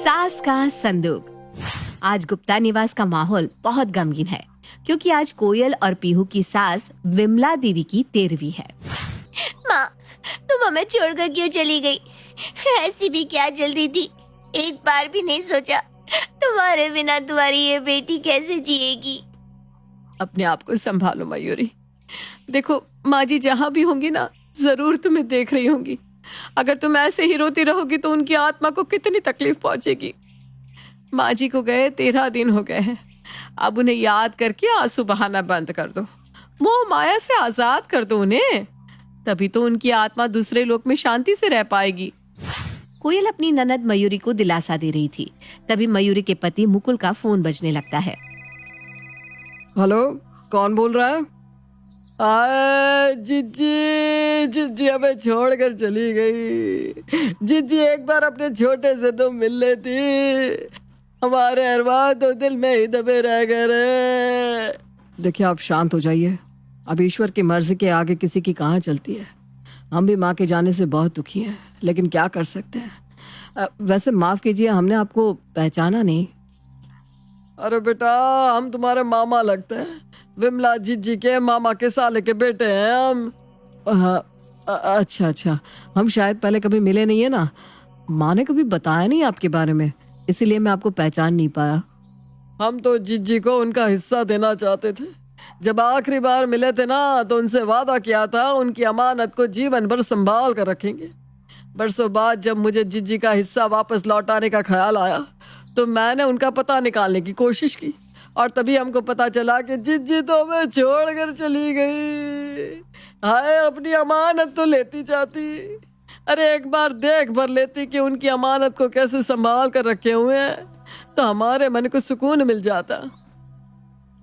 सास का संदूक। आज गुप्ता निवास का माहौल बहुत गमगीन है क्योंकि आज कोयल और पीहू की सास विमला देवी की 13वीं है। माँ, तुम हमें छोड़कर क्यों चली गई? ऐसी भी क्या जल्दी थी? एक बार भी नहीं सोचा तुम्हारे बिना तुम्हारी ये बेटी कैसे जिएगी? अपने आप को संभालो मयूरी। देखो माँ जी जहाँ भी होंगी ना, जरूर तुम्हें देख रही होंगी। अगर तुम ऐसे ही रोती रहोगी तो उनकी आत्मा को कितनी तकलीफ पहुंचेगी। माँ जी को गए 13 दिन हो गए हैं। अब उन्हें याद करके आंसू बहाना बंद कर दो, मोह माया से आजाद कर दो उन्हें। तभी तो उनकी आत्मा दूसरे लोक में शांति से रह पाएगी। कोयल अपनी ननद मयूरी को दिलासा दे रही थी। तभी मयूरी के पति मुकुल का फोन बजने लगता है। हेलो, कौन बोल रहा है? जिज्जी हमें छोड़कर चली गई। जिज्जी एक बार अपने छोटे से तो मिल लेती, हमारे अरमान तो दिल में ही दबे रह गए। देखिए आप शांत हो जाइए। अब ईश्वर की मर्जी के आगे किसी की कहाँ चलती है। हम भी माँ के जाने से बहुत दुखी हैं, लेकिन क्या कर सकते हैं। वैसे माफ कीजिए, हमने आपको पहचाना नहीं। अरे बेटा, हम तुम्हारे मामा लगते हैं। विमला जिज्जी के मामा के साले के बेटे हैं हम। अच्छा, हम शायद पहले कभी मिले नहीं है ना। माँ ने कभी बताया नहीं आपके बारे में, इसीलिए मैं आपको पहचान नहीं पाया। हम तो जिज्जी को उनका हिस्सा देना चाहते थे। जब आखिरी बार मिले थे ना, तो उनसे वादा किया था उनकी अमानत को जीवन भर संभाल कर रखेंगे। बरसों बाद जब मुझे जिज्जी का हिस्सा वापस लौटाने का ख्याल आया तो मैंने उनका पता निकालने की कोशिश की, और तभी हमको पता चला कि जिज्जी तो हमें छोड़कर चली गई। हाय, अपनी अमानत तो लेती जाती। अरे एक बार देख भर लेती कि उनकी अमानत को कैसे संभाल कर रखे हुए हैं, तो हमारे मन को सुकून मिल जाता।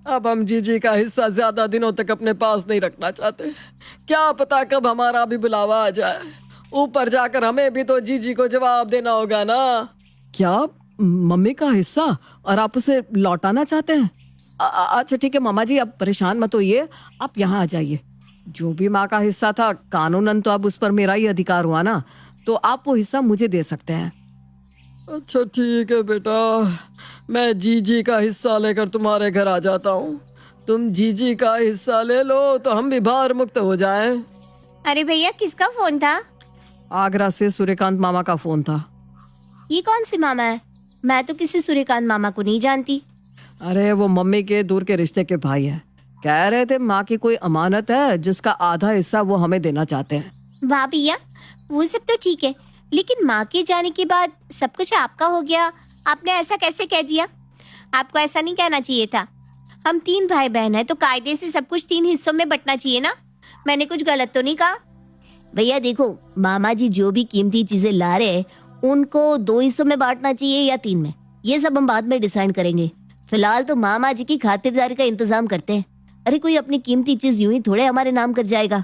अब हम जीजी का हिस्सा ज्यादा दिनों तक अपने पास नहीं रखना चाहते। क्या पता कब हमारा भी बुलावा आ जाए। ऊपर जाकर हमें भी तो जीजी को जवाब देना होगा ना। क्या मम्मी का हिस्सा, और आप उसे लौटाना चाहते हैं? अच्छा ठीक है मामा जी, अब परेशान मत होइए, आप यहाँ आ जाइए। जो भी माँ का हिस्सा था, कानूनन तो अब उस पर मेरा ही अधिकार हुआ ना, तो आप वो हिस्सा मुझे दे सकते हैं। अच्छा ठीक है बेटा, मैं जीजी का हिस्सा लेकर तुम्हारे घर आ जाता हूँ। तुम जीजी का हिस्सा ले लो तो हम भी भार मुक्त हो जाएं। अरे भैया, किसका फोन था? आगरा से सूर्यकांत मामा का फोन था। ये कौन सी मामा है? मैं तो किसी सूर्यकांत मामा को नहीं जानती। अरे वो मम्मी के दूर के रिश्ते के भाई है। कह रहे थे माँ की कोई अमानत है जिसका आधा हिस्सा वो हमें देना चाहते हैं। वाह भैया, वो सब तो ठीक है, लेकिन माँ के जाने के बाद सब कुछ आपका हो गया। आपने ऐसा कैसे कह दिया? आपको ऐसा नहीं कहना चाहिए था। हम 3 भाई बहन हैं, तो कायदे से सब कुछ 3 हिस्सों में बंटना चाहिए ना। मैंने कुछ गलत तो नहीं कहा? भैया देखो, मामा जी जो भी कीमती चीजें ला रहे हैं उनको 2 हिस्सों में बांटना चाहिए या 3 में, ये सब हम बाद में डिसाइड करेंगे। फिलहाल तो मामा जी की खातिरदारी का इंतजाम करते हैं। अरे कोई अपनी कीमती चीज यूं ही थोड़े हमारे नाम कर जाएगा।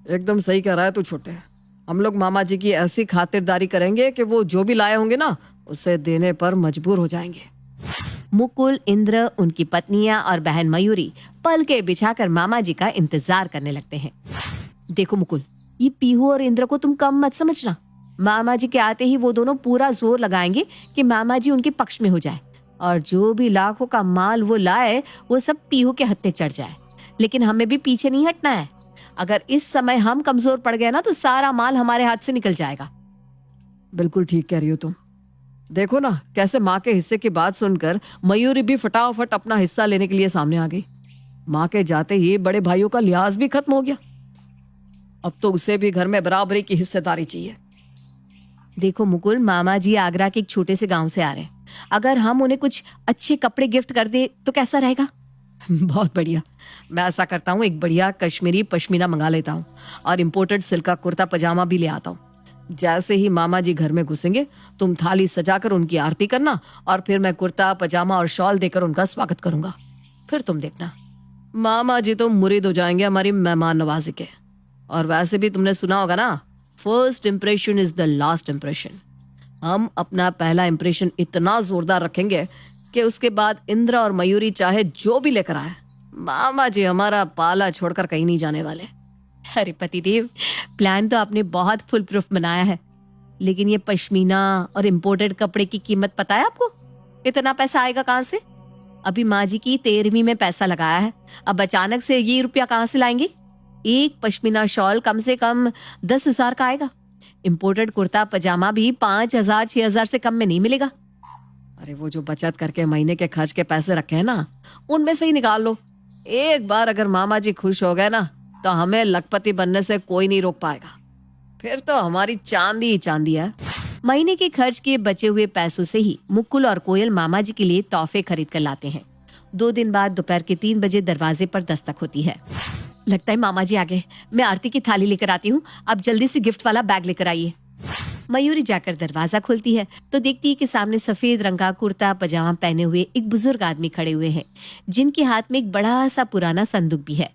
एकदम सही कह रहा है तू छोटे। हम लोग मामा जी की ऐसी खातिरदारी करेंगे कि वो जो भी लाए होंगे ना, उसे देने पर मजबूर हो जाएंगे। मुकुल, इंद्र, उनकी पत्नियां और बहन मयूरी पल के बिछाकर मामा जी का इंतजार करने लगते हैं। देखो मुकुल, ये पीहू और इंद्र को तुम कम मत समझना। मामा जी के आते ही वो दोनों पूरा जोर लगाएंगे कि मामा जी उनके पक्ष में हो जाए, और जो भी लाखों का माल वो लाए वो सब पीहू के हत्थे चढ़ जाए। लेकिन हमें भी पीछे नहीं हटना है। अगर इस समय हम कमजोर पड़ गए ना, तो सारा माल हमारे हाथ से निकल जाएगा। बिल्कुल ठीक कह रही हो तुम। देखो ना कैसे माँ के हिस्से की बात सुनकर मयूरी भी फटाफट अपना हिस्सा लेने के लिए सामने आ गई। माँ के जाते ही बड़े भाइयों का लिहाज भी खत्म हो गया। अब तो उसे भी घर में बराबरी की हिस्सेदारी चाहिए। देखो मुकुल, मामा जी आगरा के एक छोटे से गांव से आ रहे हैं। अगर हम उन्हें कुछ अच्छे कपड़े गिफ्ट कर दे तो कैसा रहेगा? बहुत बढ़िया। मैं ऐसा करता हूँ, एक बढ़िया कश्मीरी पश्मीना मंगा लेता हूँ और इम्पोर्टेड सिल्क का कुर्ता पजामा भी ले आता हूँ। जैसे ही मामा जी घर में घुसेंगे, तुम थाली सजाकर उनकी आरती करना, और फिर मैं कुर्ता पजामा और शॉल देकर उनका स्वागत करूंगा। फिर तुम देखना, मामा जी तो मुरीद हो जाएंगे हमारी मेहमान नवाजी के। और वैसे भी तुमने सुना होगा ना, first impression is the last impression. हम अपना पहला इम्प्रेशन इतना जोरदार रखेंगे कि उसके बाद इंद्र और मयूरी चाहे जो भी लेकर आए, मामा जी हमारा पाला छोड़कर कहीं नहीं जाने वाले। अरे पतिदेव, प्लान तो आपने बहुत फुल प्रूफ बनाया है। लेकिन ये पश्मीना और इम्पोर्टेड कपड़े की कीमत पता है आपको? इतना पैसा आएगा कहाँ से? अभी माँ जी की 13वीं में पैसा लगाया है, अब अचानक से ये रुपया कहाँ से लाएंगे? एक पश्मीना शॉल कम से कम 10,000 का आएगा। इम्पोर्टेड कुर्ता पजामा भी 5,000 6,000 से कम में नहीं मिलेगा। अरे वो जो बचत करके महीने के खर्च के पैसे रखे हैं ना, उनमें से ही निकाल लो। एक बार अगर मामा जी खुश हो गए ना, तो हमें लखपति बनने से कोई नहीं रोक पाएगा। फिर तो हमारी चांदी ही चांदी है। महीने के खर्च के बचे हुए पैसों से ही मुकुल और कोयल मामा जी के लिए तोहफे खरीद कर लाते हैं। 2 दिन बाद दोपहर के 3 बजे दरवाजे पर दस्तक होती है। लगता है मामा जी आ गए। मैं आरती की थाली लेकर आती हूँ, आप जल्दी से गिफ्ट वाला बैग लेकर आइए। मयूरी जाकर दरवाजा खोलती है तो देखती है कि सामने सफेद रंग का कुर्ता पजामा पहने हुए एक बुजुर्ग आदमी खड़े हुए हैं, जिनके हाथ में एक बड़ा सा पुराना संदूक भी है।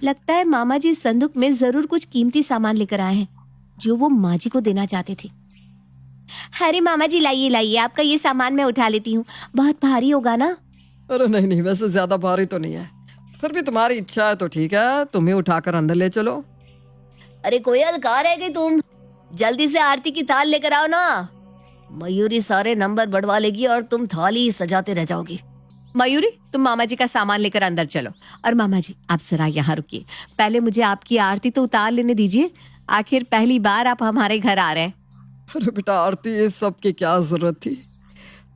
लगता है मामा जी संदूक में जरूर कुछ कीमती सामान लेकर आए हैं, जो वो माँ जी को देना चाहते थे। अरे मामा जी लाइए लाइए, आपका ये सामान मैं उठा लेती हूँ, बहुत भारी होगा ना? अरे नहीं नहीं, वैसे ज्यादा भारी तो नहीं है, फिर भी तुम्हारी इच्छा है तो ठीक है, तुम्हें उठाकर अंदर ले चलो। अरे कोयल, कहाँ रह गई तुम? जल्दी से आरती की थाल लेकर आओ ना। मयूरी सारे नंबर बढ़वा लेगी और तुम थाली ही सजाते रह जाओगी। मयूरी, तुम मामा जी का सामान लेकर अंदर चलो। और मामा जी, आप जरा यहाँ रुकिए, पहले मुझे आपकी आरती तो उतार लेने दीजिए। आखिर पहली बार आप हमारे घर आ रहे हैं। अरे बेटा आरती, ये सब की क्या जरूरत थी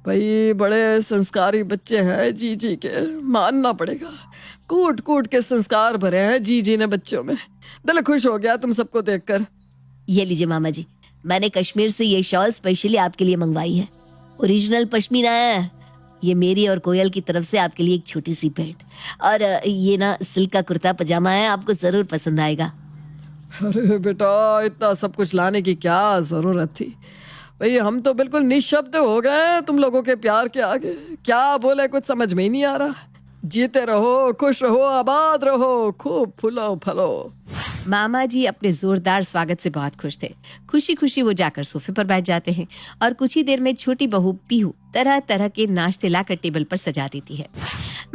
भाई, बड़े संस्कारी बच्चे हैं जी जी के, मानना पड़ेगा। कूट कूट के संस्कार भरे हैं जी जी ने बच्चों में। दिल खुश हो गया तुम सबको देखकर। ये लीजिए मामा जी, मैंने कश्मीर से ये शॉल स्पेशली आपके लिए मंगवाई है, ओरिजिनल पश्मीना है। ये मेरी और कोयल की तरफ से आपके लिए एक छोटी सी भेंट। और ये ना सिल्क का कुर्ता पजामा है, आपको जरूर पसंद आएगा। अरे बेटा, इतना सब कुछ लाने की क्या जरूरत थी भाई, हम तो बिल्कुल निशब्द हो गए तुम लोगों के प्यार के आगे। क्या बोले कुछ समझ में ही नहीं आ रहा। जीते रहो, खुश रहो, आबाद रहो, खूब फूलो फलो। मामा जी अपने जोरदार स्वागत से बहुत खुश थे। खुशी खुशी वो जाकर सोफे पर बैठ जाते हैं और कुछ ही देर में छोटी बहू पीहू तरह तरह के नाश्ते लाकर टेबल पर सजा देती है।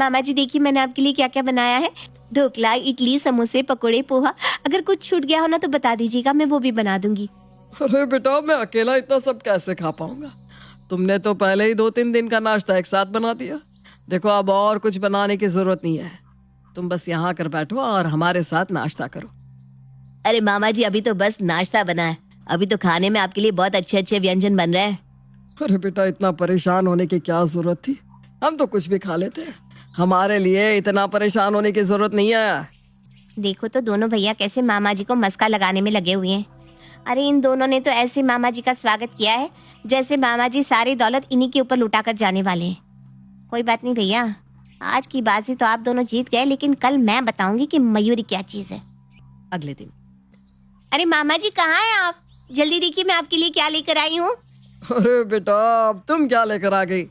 मामा जी देखिए, मैंने आपके लिए क्या क्या बनाया है। ढोकला, इडली, समोसे, पकोड़े, पोहा। अगर कुछ छूट गया हो ना तो बता दीजिएगा, मैं वो भी बना दूंगी। अरे बेटा, मैं अकेला इतना सब कैसे खा पाऊंगा? तुमने तो पहले ही 2-3 दिन का नाश्ता एक साथ बना दिया। देखो, अब और कुछ बनाने की जरूरत नहीं है, तुम बस यहाँ कर बैठो और हमारे साथ नाश्ता करो। अरे मामा जी, अभी तो बस नाश्ता बना है, अभी तो खाने में आपके लिए बहुत अच्छे अच्छे व्यंजन बन रहे हैं। अरे बेटा, इतना परेशान होने की क्या जरूरत थी, हम तो कुछ भी खा लेते हैं, हमारे लिए इतना परेशान होने की जरूरत नहीं है। देखो तो दोनों भैया कैसे मामा जी को मस्का लगाने में लगे हुए हैं। अरे इन दोनों ने तो ऐसे मामा जी का स्वागत किया है जैसे मामा जी सारी दौलत इन्हीं के ऊपर लुटा कर जाने वाले हैं। कोई बात नहीं भैया, आज की बाजी तो आप दोनों जीत गए, लेकिन कल मैं बताऊंगी कि मयूरी क्या चीज है। अगले दिन। अरे मामा जी कहाँ हैं आप? जल्दी देखिए मैं आपके लिए क्या लेकर आई हूँ। अरे बेटा, अब तुम क्या लेकर आ गई?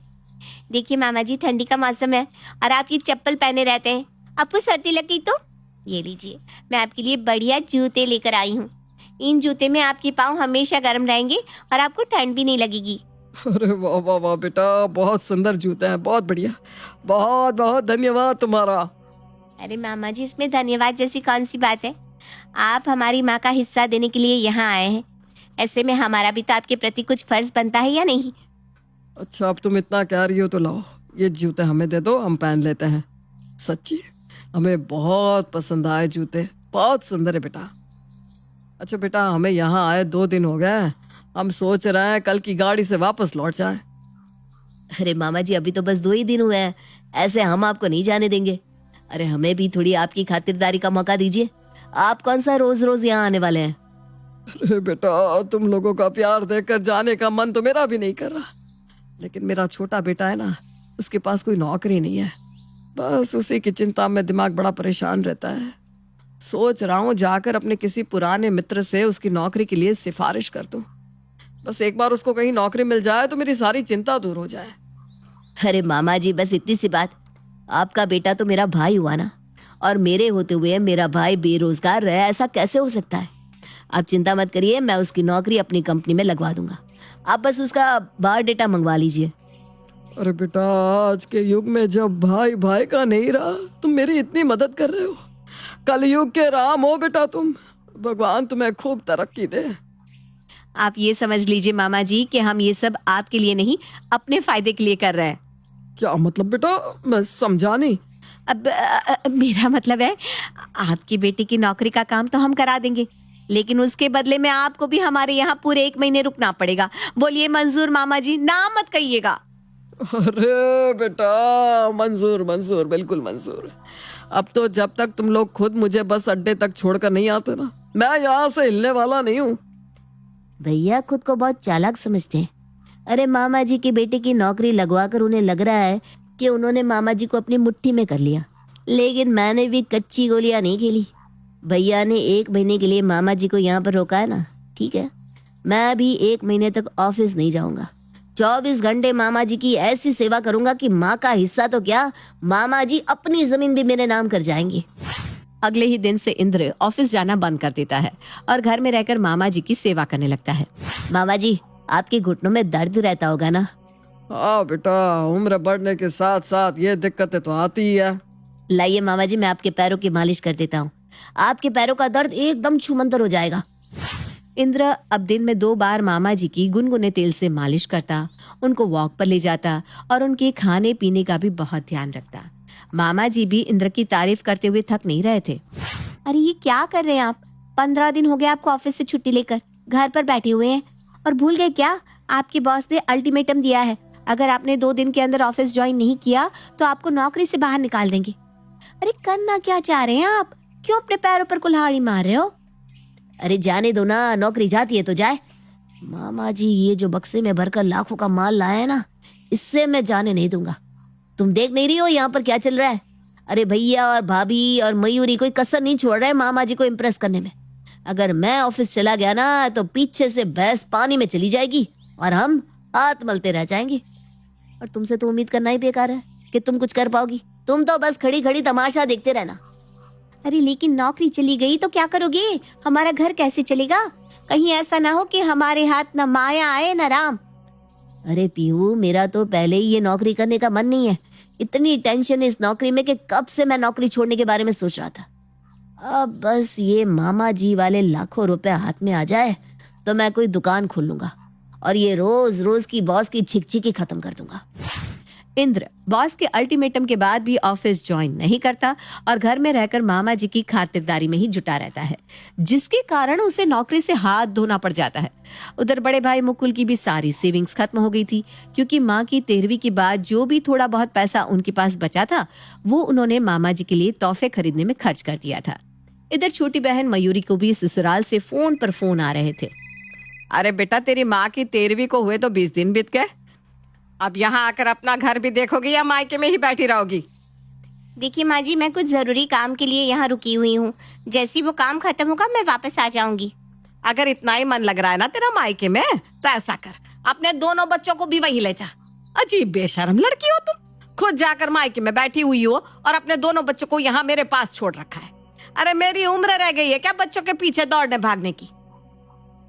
देखिए मामा जी, ठंडी का मौसम है और आपकी चप्पल पहने रहते हैं, आपको सर्दी लग गई तो ये लीजिए, मैं आपके लिए बढ़िया जूते लेकर आई हूँ। इन जूते में आपके पाँव हमेशा गर्म रहेंगे और आपको ठंड भी नहीं लगेगी। अरे वाह वाह वाह बेटा, बहुत सुंदर जूते हैं, बहुत बढ़िया, बहुत बहुत धन्यवाद तुम्हारा। अरे मामा जी, इसमें धन्यवाद जैसी कौन सी बात है? आप हमारी माँ का हिस्सा देने के लिए यहाँ आए हैं, ऐसे में हमारा भी तो आपके प्रति कुछ फर्ज बनता है या नहीं? अच्छा, अब तुम इतना कह रही हो तो लाओ, ये जूते हमें दे दो, हम पहन लेते हैं। सच्ची हमें बहुत पसंद आए जूते, बहुत सुंदर है बेटा। अच्छा बेटा, हमें यहाँ आए 2 दिन हो गए, हम सोच रहे हैं कल की गाड़ी से वापस लौट जाए। अरे मामा जी, अभी तो बस 2 ही दिन हुए हैं, ऐसे हम आपको नहीं जाने देंगे। अरे हमें भी थोड़ी आपकी खातिरदारी का मौका दीजिए, आप कौन सा रोज रोज यहाँ आने वाले हैं? अरे बेटा, तुम लोगों का प्यार देखकर जाने का मन तो मेरा भी नहीं कर रहा, लेकिन मेरा छोटा बेटा है ना, उसके पास कोई नौकरी नहीं है, बस उसी की चिंता में दिमाग बड़ा परेशान रहता है। सोच रहा हूँ जाकर अपने किसी पुराने मित्र से उसकी नौकरी के लिए सिफारिश कर दूं। बस एक बार उसको कहीं नौकरी मिल जाए तो मेरी सारी चिंता दूर हो जाए। अरे मामा जी, बस इतनी सी बात, आपका बेटा तो मेरा भाई हुआ ना, और मेरे होते हुए मेरा भाई बेरोजगार रहे, ऐसा कैसे हो सकता है? आप चिंता मत करिए, मैं उसकी नौकरी अपनी कंपनी में लगवा दूंगा, आप बस उसका बायोडेटा मंगवा लीजिए। अरे बेटा, आज के युग में जब भाई भाई का नहीं रहा, तुम मेरी इतनी मदद कर रहे हो। कल युग के राम हो बेटा तुम, भगवान तुम्हें खूब तरक्की दे। आप ये समझ लीजिए मामा जी कि हम ये सब आपके लिए नहीं, अपने फायदे के लिए कर रहे हैं। क्या मतलब बेटा, मैं समझा नहीं। अब मेरा मतलब है, आपकी बेटी की नौकरी का काम तो हम करा देंगे, लेकिन उसके बदले में आपको भी हमारे यहाँ पूरे 1 महीने रुकना पड़ेगा। बोलिए मंजूर मामा जी, ना मत कहिएगा। अरे बेटा, मंजूर मंजूर, बिल्कुल मंजूर। अब तो जब तक तुम लोग खुद मुझे बस अड्डे तक छोड़कर नहीं आते ना, मैं यहाँ से हिलने वाला नहीं हूँ। भैया खुद को बहुत चालाक समझते हैं। अरे मामा जी की बेटे की नौकरी लगवाकर उन्हें लग रहा है कि उन्होंने मामा जी को अपनी मुट्ठी में कर लिया, लेकिन मैंने भी कच्ची गोलियां नहीं खेली। भैया ने 1 महीने के लिए मामा जी को यहाँ पर रोका है ना, ठीक है, मैं भी 1 महीने तक ऑफिस नहीं जाऊंगा। 24 घंटे मामा जी की ऐसी सेवा करूंगा कि माँ का हिस्सा तो क्या, मामा जी अपनी जमीन भी मेरे नाम कर जाएंगे। अगले ही दिन से इंद्र ऑफिस जाना बंद कर देता है और घर में रहकर मामा जी की सेवा करने लगता है। मामा जी, आपके घुटनों में दर्द रहता होगा ना? हाँ बेटा, उम्र बढ़ने के साथ साथ ये दिक्कतें तो आती ही है। लाइए मामा जी, मैं आपके पैरों की मालिश कर देता हूँ, आपके पैरों का दर्द एकदम छूमंतर हो जाएगा। इंद्र अब दिन में 2 बार मामा जी की गुनगुने तेल से मालिश करता, उनको वॉक पर ले जाता और उनके खाने पीने का भी बहुत ध्यान रखता। मामा जी भी इंद्र की तारीफ करते हुए थक नहीं रहे थे। अरे ये क्या कर रहे हैं आप? 15 दिन हो गए आपको ऑफिस से छुट्टी लेकर घर पर बैठे हुए हैं, और भूल गए क्या, आपके बॉस ने अल्टीमेटम दिया है, अगर आपने 2 दिन के अंदर ऑफिस ज्वाइन नहीं किया तो आपको नौकरी से बाहर निकाल देंगे। अरे करना क्या चाह रहे हैं आप? क्यों अपने पैरों पर कुल्हाड़ी मार रहे हो? अरे जाने दो ना, नौकरी जाती है तो जाए। मामा जी ये जो बक्से में भरकर लाखों का माल लाया है ना, इससे मैं जाने नहीं दूंगा। तुम देख नहीं रही हो यहाँ पर क्या चल रहा है? अरे भैया और भाभी और मयूरी कोई कसर नहीं छोड़ रहे मामा जी को इम्प्रेस करने में। अगर मैं ऑफिस चला गया ना तो पीछे से भैंस पानी में चली जाएगी और हम हाथ मलते रह जाएंगे। और तुमसे तो उम्मीद करना ही बेकार है कि तुम कुछ कर पाओगी। तुम तो बस खड़ी खड़ी तमाशा देखते रहना। अरे लेकिन नौकरी चली गई तो क्या करोगे? हमारा घर कैसे चलेगा? कहीं ऐसा ना हो कि हमारे हाथ न माया आए न राम। अरे पीहू, मेरा तो पहले ही ये नौकरी करने का मन नहीं है। इतनी टेंशन इस नौकरी में कि कब से मैं नौकरी छोड़ने के बारे में सोच रहा था। अब बस ये मामा जी वाले लाखों रुपए हाथ में आ जाए तो मैं कोई दुकान खोल लूंगा और ये रोज रोज की बॉस की छिकछिकी खत्म कर दूंगा। इंद्र बॉस के अल्टीमेटम के बाद भी ऑफिस ज्वाइन नहीं करता और घर में रहकर मामा जी की खातिरदारी में ही जुटा रहता है, जिसके कारण उसे नौकरी से हाथ धोना पड़ जाता है। उधर बड़े भाई मुकुल की भी सारी सेविंग्स खत्म हो गई थी, क्योंकि माँ की 13वीं के बाद जो भी थोड़ा बहुत पैसा उनके पास बचा था वो उन्होंने मामा जी के लिए तोहफे खरीदने में खर्च कर दिया था। इधर छोटी बहन मयूरी को भी ससुराल से फोन पर फोन आ रहे थे। अरे बेटा, तेरी माँ की 13वीं को हुए तो 20 दिन बीत गए, अब यहाँ आकर अपना घर भी देखोगी या मायके में ही बैठी रहोगी? देखिए माँ जी, मैं कुछ जरूरी काम के लिए यहाँ रुकी हुई हूँ, जैसे वो काम खत्म होगा मैं वापस आ जाऊंगी। अगर इतना ही मन लग रहा है ना तेरा मायके में, तो ऐसा कर, अपने दोनों बच्चों को भी वहीं ले जा। अजीब बेशर्म लड़की हो तुम, खुद जाकर मायके में बैठी हुई हो और अपने दोनों बच्चों को यहाँ मेरे पास छोड़ रखा है। अरे मेरी उम्र रह गई है क्या बच्चों के पीछे दौड़ने भागने की?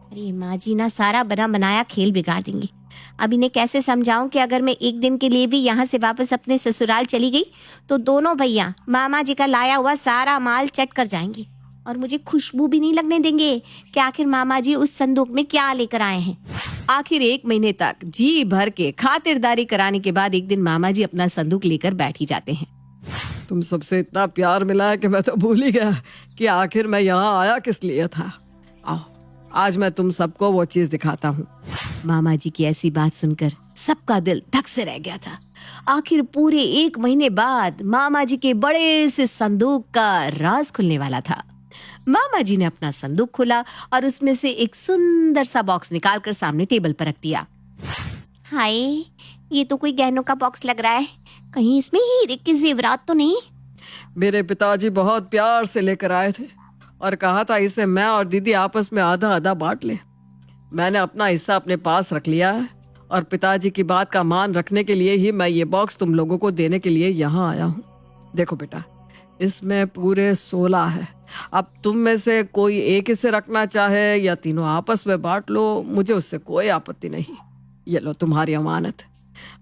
अरे माँ जी ना सारा बना बनाया खेल बिगाड़ देंगी। अब इन्हें कैसे समझाऊं कि अगर मैं 1 दिन के लिए भी यहाँ से वापस अपने ससुराल चली गई तो दोनों भैया मामा जी का लाया हुआ सारा माल चट कर जाएंगे और मुझे खुशबू भी नहीं लगने देंगे कि आखिर मामा जी उस संदूक में क्या लेकर आए हैं। आखिर 1 महीने तक जी भर के खातिरदारी कराने के बाद एक दिन मामा जी अपना संदूक लेकर बैठ ही जाते हैं। तुम सबसे इतना प्यार मिला है कि मैं तो भूल ही गया कि आखिर मैं यहाँ आया किस लिए था। आओ, आज मैं तुम सबको वो चीज दिखाता हूँ। मामा जी की ऐसी बात सुनकर सबका दिल धक से रह गया था। आखिर पूरे 1 महीने बाद मामा जी के बड़े से संदूक का राज खुलने वाला था। मामा जी ने अपना संदूक खोला और उसमें से एक सुंदर सा बॉक्स निकालकर सामने टेबल पर रख दिया। हाय, ये तो कोई गहनों का बॉक्स लग रहा है, कहीं इसमें हीरे के जेवरात तो नहीं? मेरे पिताजी बहुत प्यार से लेकर आए थे और कहा था इसे मैं और दीदी आपस में आधा आधा बांट लें। मैंने अपना हिस्सा अपने पास रख लिया है और पिताजी की बात का मान रखने के लिए ही मैं ये बॉक्स तुम लोगों को देने के लिए यहाँ आया हूँ। देखो बेटा, इसमें पूरे 16 है। अब तुम में से कोई एक इसे रखना चाहे या तीनों आपस में बांट लो, मुझे उससे कोई आपत्ति नहीं। ये लो तुम्हारी अमानत।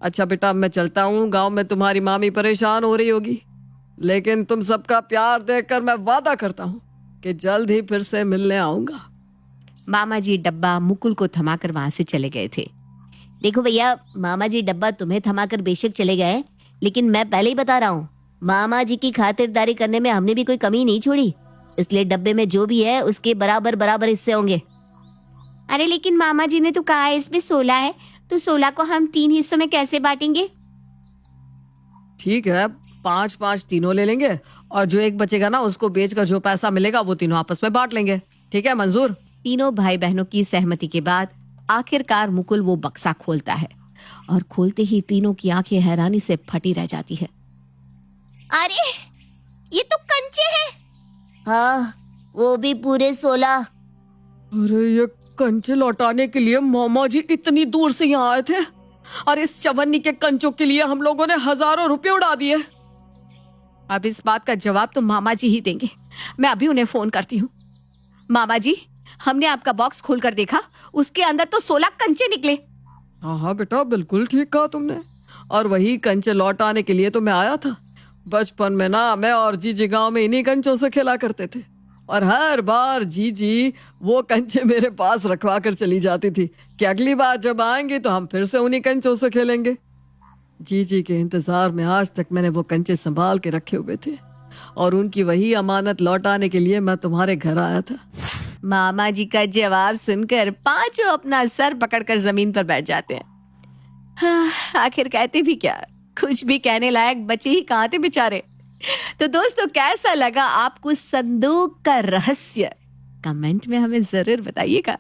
अच्छा बेटा, मैं चलता हूँ। गांव में तुम्हारी मामी परेशान हो रही होगी, लेकिन तुम सबका प्यार देखकर मैं वादा करता हूँ कि जल्द ही फिर से मिलने आऊंगा। मामा जी डब्बा मुकुल को थमाकर वहां से चले गए थे। देखो भैया, मामा जी डब्बा तुम्हें थमाकर बेशक चले गए, लेकिन मैं पहले ही बता रहा हूँ, मामा जी की खातिरदारी करने में हमने भी कोई कमी नहीं छोड़ी, इसलिए डब्बे में जो भी है उसके बराबर बराबर हिस्से होंगे। अरे लेकिन मामा जी ने तो कहा है इसमें 16 है, तो 16 को हम 3 हिस्सों में कैसे बांटेंगे? ठीक है, 5-5 तीनों ले लेंगे और जो एक बचेगा ना उसको बेचकर जो पैसा मिलेगा वो तीनों आपस में बांट लेंगे। ठीक है मंजूर? तीनों भाई बहनों की सहमति के बाद आखिरकार मुकुल वो बक्सा खोलता है और खोलते ही तीनों की आंखें हैरानी से फटी रह जाती है। अरे ये तो कंचे हैं। हाँ, वो भी पूरे 16। अरे ये कंचे लौटाने के लिए मामा जी इतनी दूर से यहाँ आए थे और इस चवन्नी के कंचों के लिए हम लोगों ने हजारों रुपए उड़ा दिए। अब इस बात का जवाब तो मामा जी ही देंगे। मैं अभी उन्हें फोन करती हूँ। मामा जी, हमने आपका बॉक्स खोलकर देखा, उसके अंदर तो 16 कंचे निकले। हाँ हाँ बेटा, बिल्कुल ठीक कहा तुमने। और वही कंचे लौटाने के लिए तो मैं आया था। बचपन में ना मैं और जीजी गांव में इन्हीं कंचों से खेला करते थे और हर बार जीजी वो कंचे मेरे पास रखवा कर चली जाती थी कि अगली बार जब आएंगे तो हम फिर से उन्हीं कंचों से खेलेंगे। जीजी के इंतजार में आज तक मैंने वो कंचे संभाल के रखे हुए थे और उनकी वही अमानत लौटाने के लिए मैं तुम्हारे घर आया था। मामा जी का जवाब सुनकर पांचों अपना सर पकड़कर जमीन पर बैठ जाते हैं। हाँ, आखिर कहते भी क्या, कुछ भी कहने लायक बचे ही कहाँ थे बेचारे। तो दोस्तों, कैसा लगा आपको संदूक का रहस्य? कमेंट में हमें जरूर बताइएगा।